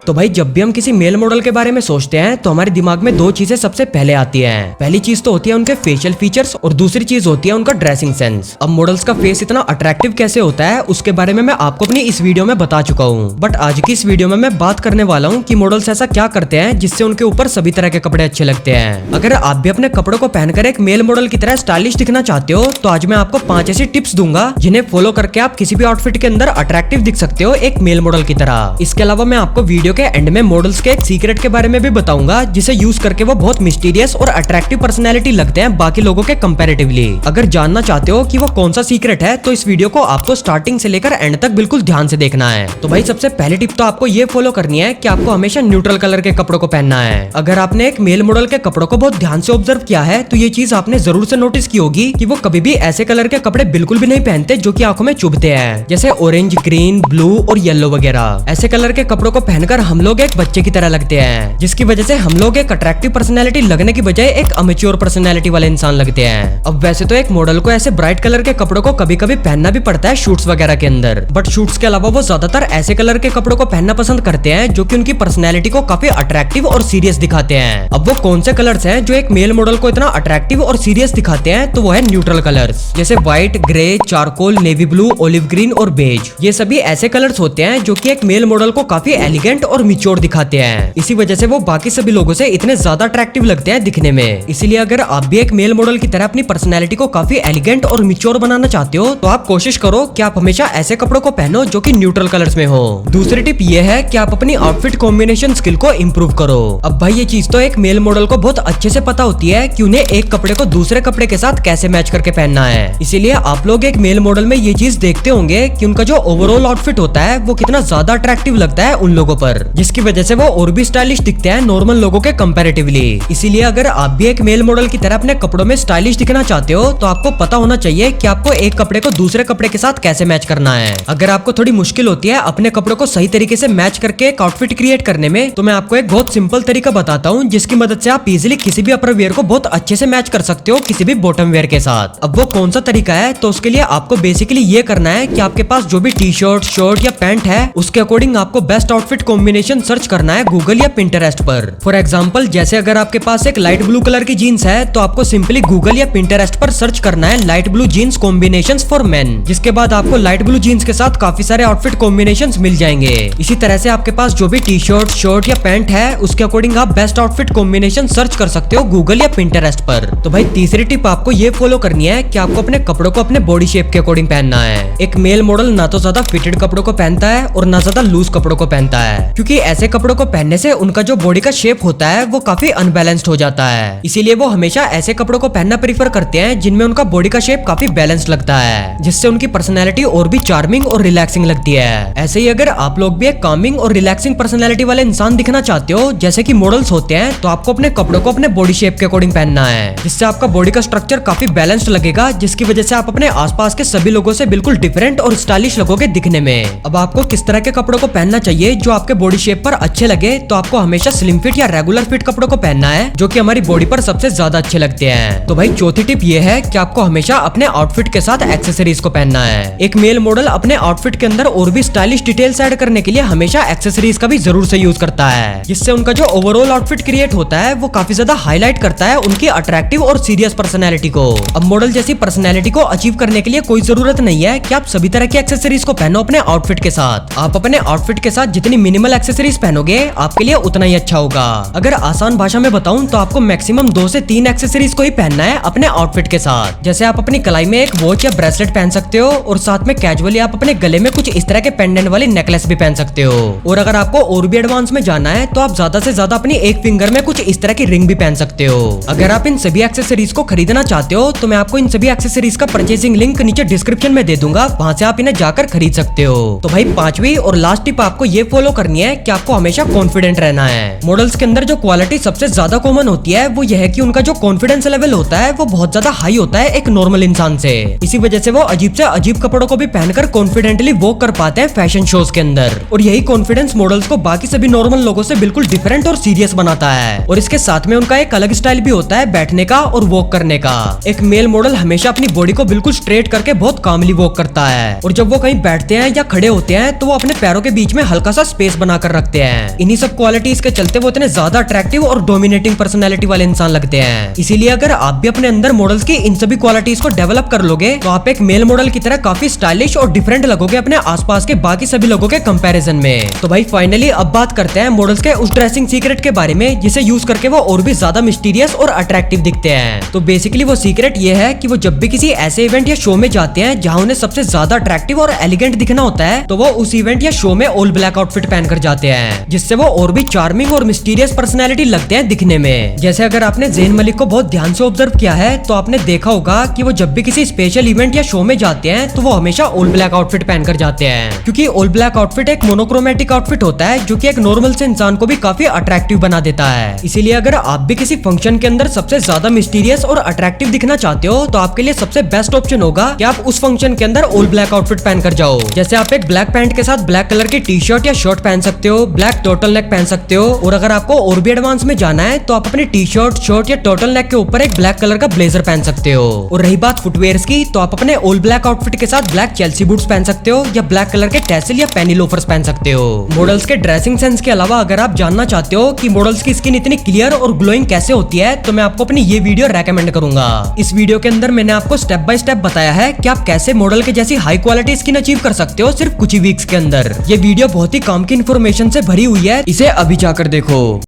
तो भाई जब भी हम किसी मेल मॉडल के बारे में सोचते हैं तो हमारे दिमाग में दो चीजें सबसे पहले आती हैं। पहली चीज तो होती है उनके फेशियल फीचर्स और दूसरी चीज होती है उनका ड्रेसिंग सेंस। अब मॉडल्स का फेस इतना अट्रैक्टिव कैसे होता है उसके बारे में मैं आपको अपनी इस वीडियो में बता चुका हूँ। बट आज की इस वीडियो में मैं बात करने वाला हूँ कि मॉडल्स ऐसा क्या करते हैं जिससे उनके ऊपर सभी तरह के कपड़े अच्छे लगते हैं। अगर आप भी अपने कपड़ों को पहनकर एक मेल मॉडल की तरह स्टाइलिश दिखना चाहते हो तो आज मैं आपको 5 ऐसी टिप्स दूंगा जिन्हें फॉलो करके आप किसी भी आउटफिट के अंदर अट्रैक्टिव दिख सकते हो एक मेल मॉडल की तरह। इसके अलावा मैं आपको वीडियो के एंड में मॉडल्स के एक सीक्रेट के बारे में भी बताऊंगा जिसे यूज करके वो बहुत मिस्टीरियस और अट्रैक्टिव पर्सनैलिटी लगते हैं बाकी लोगों के कंपैरेटिवली। अगर जानना चाहते हो कि वो कौन सा सीक्रेट है तो इस वीडियो को आपको स्टार्टिंग से लेकर एंड तक बिल्कुल ध्यान से देखना है। तो भाई सबसे पहली टिप तो आपको ये फॉलो करनी है कि आपको हमेशा न्यूट्रल कलर के कपड़ों को पहनना है। अगर आपने एक मेल मॉडल के कपड़ों को बहुत ध्यान से ऑब्जर्व किया है तो ये चीज आपने जरूर से नोटिस की होगी कि वो कभी भी ऐसे कलर के कपड़े बिल्कुल भी नहीं पहनते जो कि आंखों में चुभते हैं, जैसे ऑरेंज, ग्रीन, ब्लू और येलो वगैरह। ऐसे कलर के कपड़ों को पहनकर हम लोग एक बच्चे की तरह लगते हैं, जिसकी वजह से हम लोग एक अट्रैक्टिव पर्सनैलिटी लगने की बजाय एक अमेच्योर पर्सनैलिटी वाले इंसान लगते हैं। अब वैसे तो एक मॉडल को ऐसे ब्राइट कलर के कपड़ों को कभी कभी पहनना भी पड़ता है शूट्स वगैरह के अंदर, बट शूट्स के अलावा वो ज्यादातर ऐसे कलर के कपड़ों को पहनना पसंद करते हैं जो कि उनकी पर्सनैलिटी को काफी अट्रैक्टिव और सीरियस दिखाते हैं। अब वो कौन से कलर्स हैं जो एक मेल मॉडल को इतना अट्रैक्टिव और सीरियस दिखाते हैं, तो वो है न्यूट्रल कलर्स, जैसे white, grey, charcoal, navy blue, olive green और बेज। ये सभी ऐसे कलर्स होते हैं जो कि एक मेल मॉडल को काफी एलिगेंट और मिच्योर दिखाते हैं। इसी वजह से वो बाकी सभी लोगों से इतने ज्यादा अट्रैक्टिव लगते हैं दिखने में। इसीलिए अगर आप भी एक मेल मॉडल की तरह अपनी पर्सनैलिटी को काफी एलिगेंट और मिच्योर बनाना चाहते हो तो आप कोशिश करो कि आप हमेशा ऐसे कपड़ों को पहनो जो कि न्यूट्रल कलर्स में हो। दूसरी टिप ये है कि आप अपनी आउटफिट कॉम्बिनेशन स्किल को इम्प्रूव करो। अब भाई ये चीज तो एक मेल मॉडल को बहुत अच्छे से पता होती है कि उन्हें एक कपड़े को दूसरे कपड़े के साथ कैसे मैच करके पहनना है। इसीलिए आप लोग एक मेल मॉडल में ये चीज देखते होंगे कि उनका जो ओवरऑल आउटफिट होता है वो कितना ज्यादा अट्रैक्टिव लगता है उन लोगों पर, जिसकी वजह से वो और भी स्टाइलिश दिखते हैं नॉर्मल लोगों के कंपैरेटिवली। इसीलिए अगर आप भी एक मेल मॉडल की तरह अपने कपड़ों में स्टाइलिश दिखना चाहते हो तो आपको पता होना चाहिए कि आपको एक कपड़े को दूसरे कपड़े के साथ कैसे मैच करना है। अगर आपको थोड़ी मुश्किल होती है अपने कपड़ों को सही तरीके से मैच करके एक आउटफिट क्रिएट करने में, तो मैं आपको एक बहुत सिंपल तरीका बताता हूँ जिसकी मदद से आप इजीली किसी भी अपर वेयर को बहुत अच्छे से मैच कर सकते हो किसी भी बॉटम वेयर के साथ। अब वो कौन सा तरीका है, तो उसके लिए आपको बेसिकली ये करना है कि आपके पास जो भी टी शर्ट, शर्ट या पैंट है उसके अकॉर्डिंग आपको बेस्ट आउटफिट कॉम्बिनेशन सर्च करना है गूगल या पिंटरेस्ट पर। फॉर एग्जाम्पल जैसे अगर आपके पास एक लाइट ब्लू कलर की जीन्स है तो आपको सिंपली गूगल या पिंटरेस्ट पर सर्च करना है light blue jeans combinations for men, जिसके बाद आपको लाइट ब्लू जीन्स के साथ काफी सारे आउटफिट कॉम्बिनेशंस मिल जाएंगे। इसी तरह से आपके पास जो भी टी शर्ट, शर्ट या पैंट है उसके अकॉर्डिंग आप बेस्ट आउटफिट कॉम्बिनेशन सर्च कर सकते हो गूगल या पिंटरेस्ट पर। तो भाई तीसरी टिप आपको ये फॉलो करनी है कि आपको अपने कपड़ों को अपने बॉडी शेप के अकॉर्डिंग पहनना है। एक मेल मॉडल ना तो ज्यादा फिटेड कपड़ों को पहनता है और ना ज्यादा लूज कपड़ों को पहनता है, क्योंकि ऐसे कपड़ों को पहनने से उनका जो बॉडी का शेप होता है वो काफी अनबैलेंस्ड हो जाता है। इसीलिए वो हमेशा ऐसे कपड़ों को पहनना प्रीफर करते हैं जिनमें उनका बॉडी का शेप काफी बैलेंस्ड लगता है, जिससे उनकी पर्सनैलिटी और भी चार्मिंग और रिलैक्सिंग लगती है। ऐसे ही अगर आप लोग भी एक कामिंग और रिलैक्सिंग पर्सनैलिटी वाले इंसान दिखना चाहते हो जैसे कि मॉडल्स होते हैं, तो आपको अपने कपड़ों को अपने बॉडी शेप के अकॉर्डिंग पहनना है, जिससे आपका बॉडी का स्ट्रक्चर काफी बैलेंस्ड लगेगा, जिसकी वजह से आप अपने आसपास के सभी लोगों से बिल्कुल डिफरेंट और स्टाइलिश लगोगे दिखने में। अब आपको किस तरह के कपड़ों को पहनना चाहिए जो आपके बॉडी शेप पर अच्छे लगे, तो आपको हमेशा स्लिम फिट या रेगुलर फिट कपड़ों को पहनना है जो कि हमारी बॉडी पर सबसे ज्यादा अच्छे लगते हैं। तो भाई चौथी टिप ये है कि आपको हमेशा अपने आउटफिट के साथ एक्सेसरीज को पहनना है। एक मेल मॉडल अपने आउटफिट के अंदर और भी स्टाइलिश डिटेल्स ऐड करने के लिए हमेशा एक्सेसरीज का भी जरूर से यूज करता है, जिससे उनका जो ओवरऑल आउटफिट क्रिएट होता है वो काफी ज्यादा हाईलाइट करता है उनकी अट्रैक्टिव और सीरियस पर्सनैलिटी को। अब मॉडल जैसी पर्सनैलिटी को अचीव करने के लिए कोई जरूरत नहीं है कि आप सभी तरह की एक्सेसरीज को पहनो अपने आउटफिट के साथ। आप अपने आउटफिट के साथ जितनी मिनिमल एक्सेसरीज पहनोगे आपके लिए उतना ही अच्छा होगा। अगर आसान भाषा में बताऊं तो आपको मैक्सिमम 2 से 3 एक्सेसरीज को ही पहनना है अपने आउटफिट के साथ। जैसे आप अपनी कलाई में एक वॉच या ब्रेसलेट पहन सकते हो और साथ में कैजुअली आप अपने गले में कुछ इस तरह के पेंडेंट वाली नेकलेस भी पहन सकते हो। और अगर आपको और भी एडवांस में जाना है तो आप ज्यादा से ज्यादा अपनी एक फिंगर में कुछ इस तरह की रिंग भी पहन सकते हो। अगर आप इन सभी एक्सेसरीज को खरीदना चाहते हो तो मैं आपको इन सभी एक्सेसरीज का परचेसिंग लिंक नीचे डिस्क्रिप्शन में दे दूंगा, वहां से आप इन्हें जाकर खरीद सकते हो। तो भाई पांचवी और लास्ट टिप आपको ये फॉलो करनी है कि आपको हमेशा कॉन्फिडेंट रहना है। मॉडल्स के अंदर जो क्वालिटी सबसे ज्यादा कॉमन होती है वो यह है कि उनका जो कॉन्फिडेंस लेवल होता है वो बहुत ज्यादा हाई होता है एक नॉर्मल इंसान से। इसी वजह से वो अजीब से अजीब कपड़ों को भी पहनकर कॉन्फिडेंटली वॉक कर पाते हैं फैशन शोज के अंदर, और यही कॉन्फिडेंस मॉडल्स को बाकी सभी नॉर्मल लोगों से बिल्कुल डिफरेंट और सीरियस बनाता है। और इसके साथ में उनका एक अलग स्टाइल भी होता है बैठने का और वॉक करने का। एक मेल मॉडल हमेशा अपनी बॉडी को बिल्कुल स्ट्रेट करके बहुत कामली वॉक करता है, और जब वो कहीं बैठते हैं या खड़े होते हैं तो वो अपने पैरों के बीच में हल्का सा स्पेस बना बनाकर रखते हैं। इन्हीं सब क्वालिटीज के चलते वो इतने ज्यादा अट्रैक्टिव और डोमिनेटिंग पर्सनैलिटी वाले इंसान लगते हैं। इसीलिए अगर आप भी अपने अंदर मॉडल्स की इन सभी क्वालिटीज को डेवलप कर लोगे तो आप एक मेल मॉडल की तरह काफी स्टाइलिश और डिफरेंट लगोगे अपने आसपास के बाकी सभी लोगों के कंपैरिजन में। तो भाई फाइनली अब बात करते हैं मॉडल्स के उस ड्रेसिंग सीक्रेट के बारे में जिसे यूज करके वो और भी ज्यादा मिस्टीरियस और अट्रैक्टिव दिखते हैं। तो बेसिकली वो सीक्रेट ये है कि वो जब भी किसी ऐसे इवेंट या शो में जाते हैं जहां उन्हें सबसे ज्यादा अट्रैक्टिव और एलिगेंट दिखना होता है, तो वो उस इवेंट या शो में ऑल ब्लैक आउटफिट पहनकर जाते हैं, जिससे वो और भी चार्मिंग और मिस्टीरियस पर्सनैलिटी लगते हैं दिखने में। जैसे अगर आपने ज़ेन मलिक को बहुत ध्यान से ऑब्जर्व किया है तो आपने देखा होगा कि वो जब भी किसी स्पेशल इवेंट या शो में जाते हैं तो वो हमेशा ऑल ब्लैक आउटफिट पहनकर जाते हैं, क्योंकि ऑल ब्लैक आउटफिट एक मोनोक्रोमेटिक आउटफिट होता है जो कि एक नॉर्मल से इंसान को भी काफी अट्रैक्टिव बना देता है। इसीलिए अगर आप भी किसी फंक्शन के अंदर सबसे ज्यादा मिस्टीरियस और अट्रैक्टिव दिखना चाहते हो तो आपके लिए सबसे बेस्ट ऑप्शन होगा कि आप उस फंक्शन के अंदर ऑल ब्लैक आउटफिट पहनकर जाओ। जैसे आप एक ब्लैक पैंट के साथ ब्लैक कलर की टी शर्ट या शर्ट पहन सकते हो, ब्लैक टर्टल नेक पहन सकते हो, और अगर आपको और भी एडवांस में जाना है तो आप अपनी टी शर्ट शर्ट या टर्टल नेक के ऊपर एक ब्लैक कलर का ब्लेजर पहन सकते हो। और रही बात फुटवेयर्स की, तो आप अपने ऑल ब्लैक आउटफिट के साथ ब्लैक चेल्सी बूट्स पहन सकते हो या ब्लैक कलर के टैसल या पेनी लोफर्स पहन सकते हो। मॉडल्स के ड्रेसिंग सेंस के अलावा अगर आप जानना चाहते हो कि मॉडल्स की स्किन इतनी क्लियर और ग्लोइंग कैसे होती है तो मैं आपको अपनी ये वीडियो रेकमेंड करूंगा। इस वीडियो के अंदर मैंने आपको स्टेप बाय स्टेप बताया है कि आप कैसे मॉडल के जैसी हाई क्वालिटी स्किन अचीव कर सकते हो सिर्फ कुछ ही वीक्स के अंदर। ये वीडियो बहुत ही काम की इन्फॉर्मेशन से भरी हुई है, इसे अभी जाकर देखो।